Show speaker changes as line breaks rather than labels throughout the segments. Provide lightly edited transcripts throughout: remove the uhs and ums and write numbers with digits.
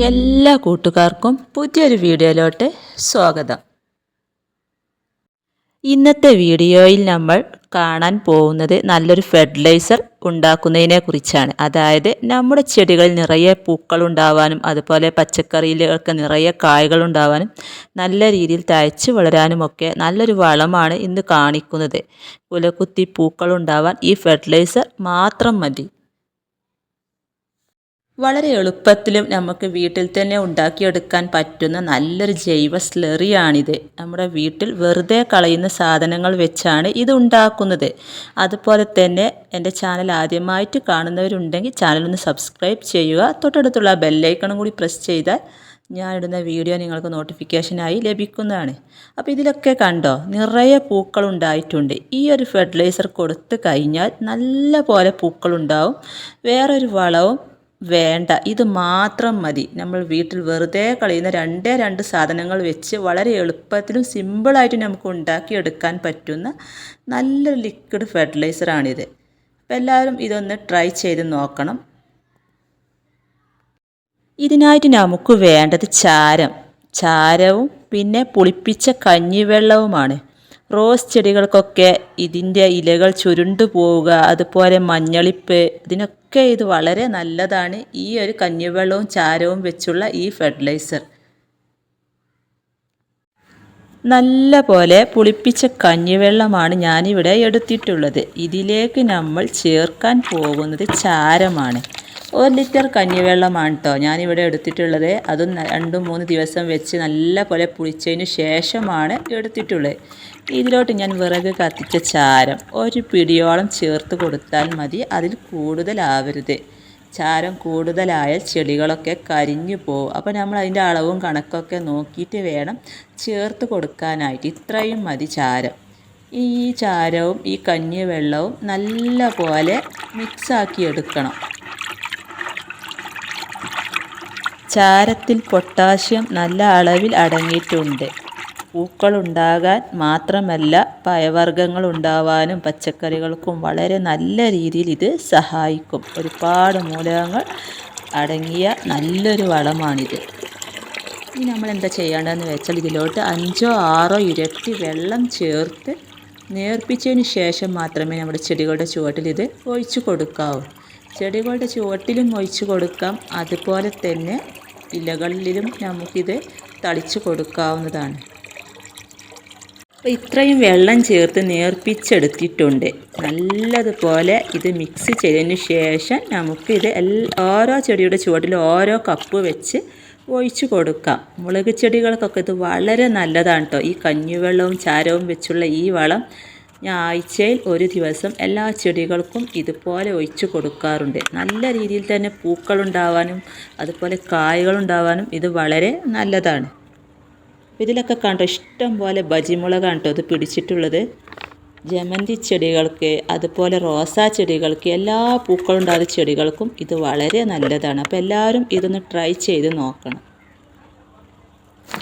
എല്ലാ കൂട്ടുകാർക്കും പുതിയൊരു വീഡിയോയിലോട്ട് സ്വാഗതം. ഇന്നത്തെ വീഡിയോയിൽ നമ്മൾ കാണാൻ പോകുന്നത് നല്ലൊരു ഫെർട്ടിലൈസർ ഉണ്ടാക്കുന്നതിനെ കുറിച്ചാണ്. അതായത് നമ്മുടെ ചെടികളിൽ നിറയെ പൂക്കളുണ്ടാവാനും അതുപോലെ പച്ചക്കറിയിലൊക്കെ നിറയെ കായ്കളുണ്ടാവാനും നല്ല രീതിയിൽ തഴച്ച് വളരാനുമൊക്കെ നല്ലൊരു വളമാണ് ഇന്ന് കാണിക്കുന്നത്. കുലകുത്തി പൂക്കളുണ്ടാവാൻ ഈ ഫെർട്ടിലൈസർ മാത്രം മതി. വളരെ എളുപ്പത്തിലും നമുക്ക് വീട്ടിൽ തന്നെ ഉണ്ടാക്കിയെടുക്കാൻ പറ്റുന്ന നല്ലൊരു ജൈവ സ്ലറിയാണിത്. നമ്മുടെ വീട്ടിൽ വെറുതെ കളയുന്ന സാധനങ്ങൾ വെച്ചാണ് ഇത് ഉണ്ടാക്കുന്നത്. അതുപോലെ തന്നെ എൻ്റെ ചാനൽ ആദ്യമായിട്ട് കാണുന്നവരുണ്ടെങ്കിൽ ചാനലൊന്ന് സബ്സ്ക്രൈബ് ചെയ്യുക. തൊട്ടടുത്തുള്ള ബെല്ലൈക്കണും കൂടി പ്രസ് ചെയ്താൽ ഞാനിടുന്ന വീഡിയോ നിങ്ങൾക്ക് നോട്ടിഫിക്കേഷനായി ലഭിക്കുന്നതാണ്. അപ്പോൾ ഇതിലൊക്കെ കണ്ടോ, നിറയെ പൂക്കളുണ്ടായിട്ടുണ്ട്. ഈ ഒരു ഫെർട്ടിലൈസർ കൊടുത്തു കഴിഞ്ഞാൽ നല്ല പോലെ പൂക്കളുണ്ടാവും. വേറൊരു വളവും വേണ്ട, ഇത് മാത്രം മതി. നമ്മൾ വീട്ടിൽ വെറുതെ കളയുന്ന രണ്ട് സാധനങ്ങൾ വെച്ച് വളരെ എളുപ്പത്തിലും സിമ്പിളായിട്ടും നമുക്ക് ഉണ്ടാക്കിയെടുക്കാൻ പറ്റുന്ന നല്ലൊരു ലിക്വിഡ് ഫെർട്ടിലൈസറാണിത്. അപ്പോൾ എല്ലാവരും ഇതൊന്ന് ട്രൈ ചെയ്ത് നോക്കണം. ഇതിനായിട്ട് നമുക്ക് വേണ്ടത് ചാരവും പിന്നെ പുളിപ്പിച്ച കഞ്ഞിവെള്ളവുമാണ്. റോസ് ചെടികൾക്കൊക്കെ ഇതിൻ്റെ ഇലകൾ ചുരുണ്ടു പോവുക, അതുപോലെ മഞ്ഞളിപ്പ്, ഇതിനൊക്കെ ഇത് വളരെ നല്ലതാണ്. ഈ ഒരു കഞ്ഞിവെള്ളവും ചാരവും വെച്ചുള്ള ഈ ഫെർട്ടിലൈസർ നല്ല പോലെ പുളിപ്പിച്ച കഞ്ഞിവെള്ളമാണ് ഞാനിവിടെ എടുത്തിട്ടുള്ളത്. ഇതിലേക്ക് നമ്മൾ ചേർക്കാൻ പോകുന്നത് ചാരമാണ്. 1 ലിറ്റർ കഞ്ഞിവെള്ളമാണ് കേട്ടോ ഞാനിവിടെ എടുത്തിട്ടുള്ളത്. അതും 2-3 ദിവസം വെച്ച് നല്ല പോലെ പുളിച്ചതിന് ശേഷമാണ് എടുത്തിട്ടുള്ളത്. ഇതിലോട്ട് ഞാൻ വിറക് കത്തിച്ച ചാരം 1 പിടിയോളം ചേർത്ത് കൊടുത്താൽ മതി. അതിൽ കൂടുതലാവരുത്. ചാരം കൂടുതലായാൽ ചെടികളൊക്കെ കരിഞ്ഞു പോകും. അപ്പോൾ നമ്മൾ അതിൻ്റെ അളവും കണക്കൊക്കെ നോക്കിയിട്ട് വേണം ചേർത്ത് കൊടുക്കാനായിട്ട്. ഇത്രയും മതി ചാരം. ഈ ചാരവും ഈ കഞ്ഞിവെള്ളവും നല്ല പോലെ മിക്സാക്കി എടുക്കണം. ചാരത്തിൽ പൊട്ടാഷ്യം നല്ല അളവിൽ അടങ്ങിയിട്ടുണ്ട്. പൂക്കളുണ്ടാകാൻ മാത്രമല്ല, പഴവർഗ്ഗങ്ങൾ ഉണ്ടാവാനും പച്ചക്കറികൾക്കും വളരെ നല്ല രീതിയിൽ ഇത് സഹായിക്കും. ഒരുപാട് മൂലകങ്ങൾ അടങ്ങിയ നല്ലൊരു വളമാണിത്. ഇനി നമ്മൾ എന്താ ചെയ്യേണ്ടതെന്ന് വെച്ചാൽ ഇതിലോട്ട് 5-6 ഇരട്ടി വെള്ളം ചേർത്ത് നേർപ്പിച്ചതിന് ശേഷം മാത്രമേ നമ്മുടെ ചെടികളുടെ ചുവട്ടിൽ ഇത് ഒഴിച്ചു കൊടുക്കാവൂ. ചെടികളുടെ ചുവട്ടിലും ഒഴിച്ചു കൊടുക്കാം, അതുപോലെ തന്നെ ഇലകളിലും നമുക്കിത് തളിച്ചു കൊടുക്കാവുന്നതാണ്. അപ്പോൾ ഇത്രയും വെള്ളം ചേർത്ത് നേർപ്പിച്ചെടുത്തിട്ടുണ്ട്. നല്ലതുപോലെ ഇത് മിക്സ് ചെയ്തതിന് ശേഷം നമുക്കിത് ഓരോ ചെടിയുടെ ചുവട്ടിൽ ഓരോ കപ്പ് വെച്ച് ഒഴിച്ചു കൊടുക്കാം. മുളക് ചെടികൾക്കൊക്കെ ഇത് വളരെ നല്ലതാണ് കേട്ടോ. ഈ കഞ്ഞിവെള്ളവും ചാരവും വെച്ചുള്ള ഈ വളം ഞാൻ ആഴ്ചയിൽ 1 ദിവസം എല്ലാ ചെടികൾക്കും ഇതുപോലെ ഒഴിച്ചു കൊടുക്കാറുണ്ട്. നല്ല രീതിയിൽ തന്നെ പൂക്കളുണ്ടാവാനും അതുപോലെ കായ്കളുണ്ടാവാനും ഇത് വളരെ നല്ലതാണ്. ഇതിലൊക്കെ കണ്ടോ ഇഷ്ടം പോലെ ബജിമുളകാണ് കേട്ടോ ഇത് പിടിച്ചിട്ടുള്ളത്. ജമന്തി ചെടികൾക്ക് അതുപോലെ റോസാ ചെടികൾക്ക് എല്ലാ പൂക്കളുണ്ടാകുന്ന ചെടികൾക്കും ഇത് വളരെ നല്ലതാണ്. അപ്പോൾ എല്ലാവരും ഇതൊന്ന് ട്രൈ ചെയ്ത് നോക്കണം.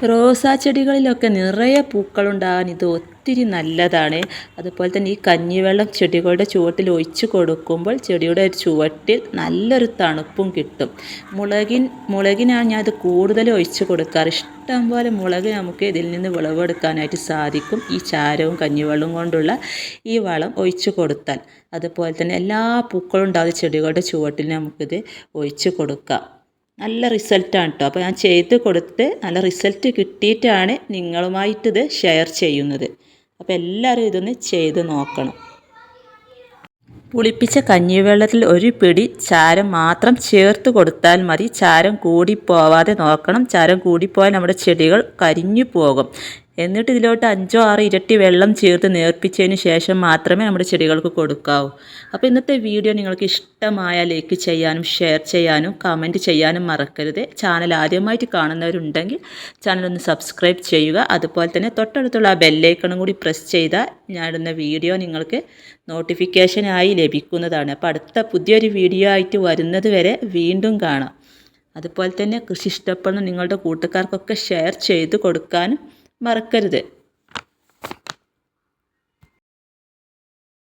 റോസാ ചെടികളിലൊക്കെ നിറയെ പൂക്കളുണ്ടാകാൻ ഇത് ഒത്തിരി നല്ലതാണ്. അതുപോലെ തന്നെ ഈ കഞ്ഞിവെള്ളം ചെടികളുടെ ചുവട്ടിൽ ഒഴിച്ചു കൊടുക്കുമ്പോൾ ചെടിയുടെ ചുവട്ടിൽ നല്ലൊരു തണുപ്പും കിട്ടും. മുളകിനാണ് ഞാൻ ഇത് കൂടുതൽ ഒഴിച്ചു കൊടുക്കാറ്. ഇഷ്ടം പോലെ മുളക് നമുക്ക് ഇതിൽ നിന്ന് വിളവെടുക്കാനായിട്ട് സാധിക്കും ഈ ചാരവും കഞ്ഞിവെള്ളവും കൊണ്ടുള്ള ഈ വളം ഒഴിച്ചു കൊടുത്താൽ. അതുപോലെ തന്നെ എല്ലാ പൂക്കളും ഉണ്ടാകുന്ന ചെടികളുടെ ചുവട്ടിൽ നമുക്കിത് ഒഴിച്ചു കൊടുക്കാം. നല്ല റിസൾട്ടാണ് കേട്ടോ. അപ്പോൾ ഞാൻ ചെയ്ത് കൊടുത്ത് നല്ല റിസൾട്ട് കിട്ടിയിട്ടാണ് നിങ്ങളുമായിട്ടിത് ഷെയർ ചെയ്യുന്നത്. അപ്പോൾ എല്ലാവരും ഇതൊന്ന് ചെയ്ത് നോക്കണം. പുളിപ്പിച്ച കഞ്ഞിവെള്ളത്തിൽ 1 പിടി ചാരം മാത്രം ചേർത്ത് കൊടുത്താൽ മതി. ചാരം കൂടിപ്പോവാതെ നോക്കണം. ചാരം കൂടിപ്പോയാൽ നമ്മുടെ ചെടികൾ കരിഞ്ഞു പോകും. എന്നിട്ട് ഇതിലോട്ട് 5-6 ഇരട്ടി വെള്ളം ചേർത്ത് നേർപ്പിച്ചതിന് ശേഷം മാത്രമേ നമ്മുടെ ചെടികൾക്ക് കൊടുക്കാവൂ. അപ്പോൾ ഇന്നത്തെ വീഡിയോ നിങ്ങൾക്ക് ഇഷ്ടമായ ലൈക്ക് ചെയ്യാനും ഷെയർ ചെയ്യാനും കമൻറ്റ് ചെയ്യാനും മറക്കരുത്. ചാനൽ ആദ്യമായിട്ട് കാണുന്നവരുണ്ടെങ്കിൽ ചാനലൊന്ന് സബ്സ്ക്രൈബ് ചെയ്യുക. അതുപോലെ തന്നെ തൊട്ടടുത്തുള്ള ബെല്ലൈക്കണും കൂടി പ്രസ് ചെയ്താൽ ഞാനിടുന്ന വീഡിയോ നിങ്ങൾക്ക് നോട്ടിഫിക്കേഷനായി ലഭിക്കുന്നതാണ്. അപ്പോൾ അടുത്ത പുതിയൊരു വീഡിയോ ആയിട്ട് വരുന്നത് വരെ വീണ്ടും കാണാം. അതുപോലെ തന്നെ കൃഷി ഇഷ്ടപ്പെടുന്ന നിങ്ങളുടെ കൂട്ടുകാർക്കൊക്കെ ഷെയർ ചെയ്ത് കൊടുക്കാനും മറക്കരുത്.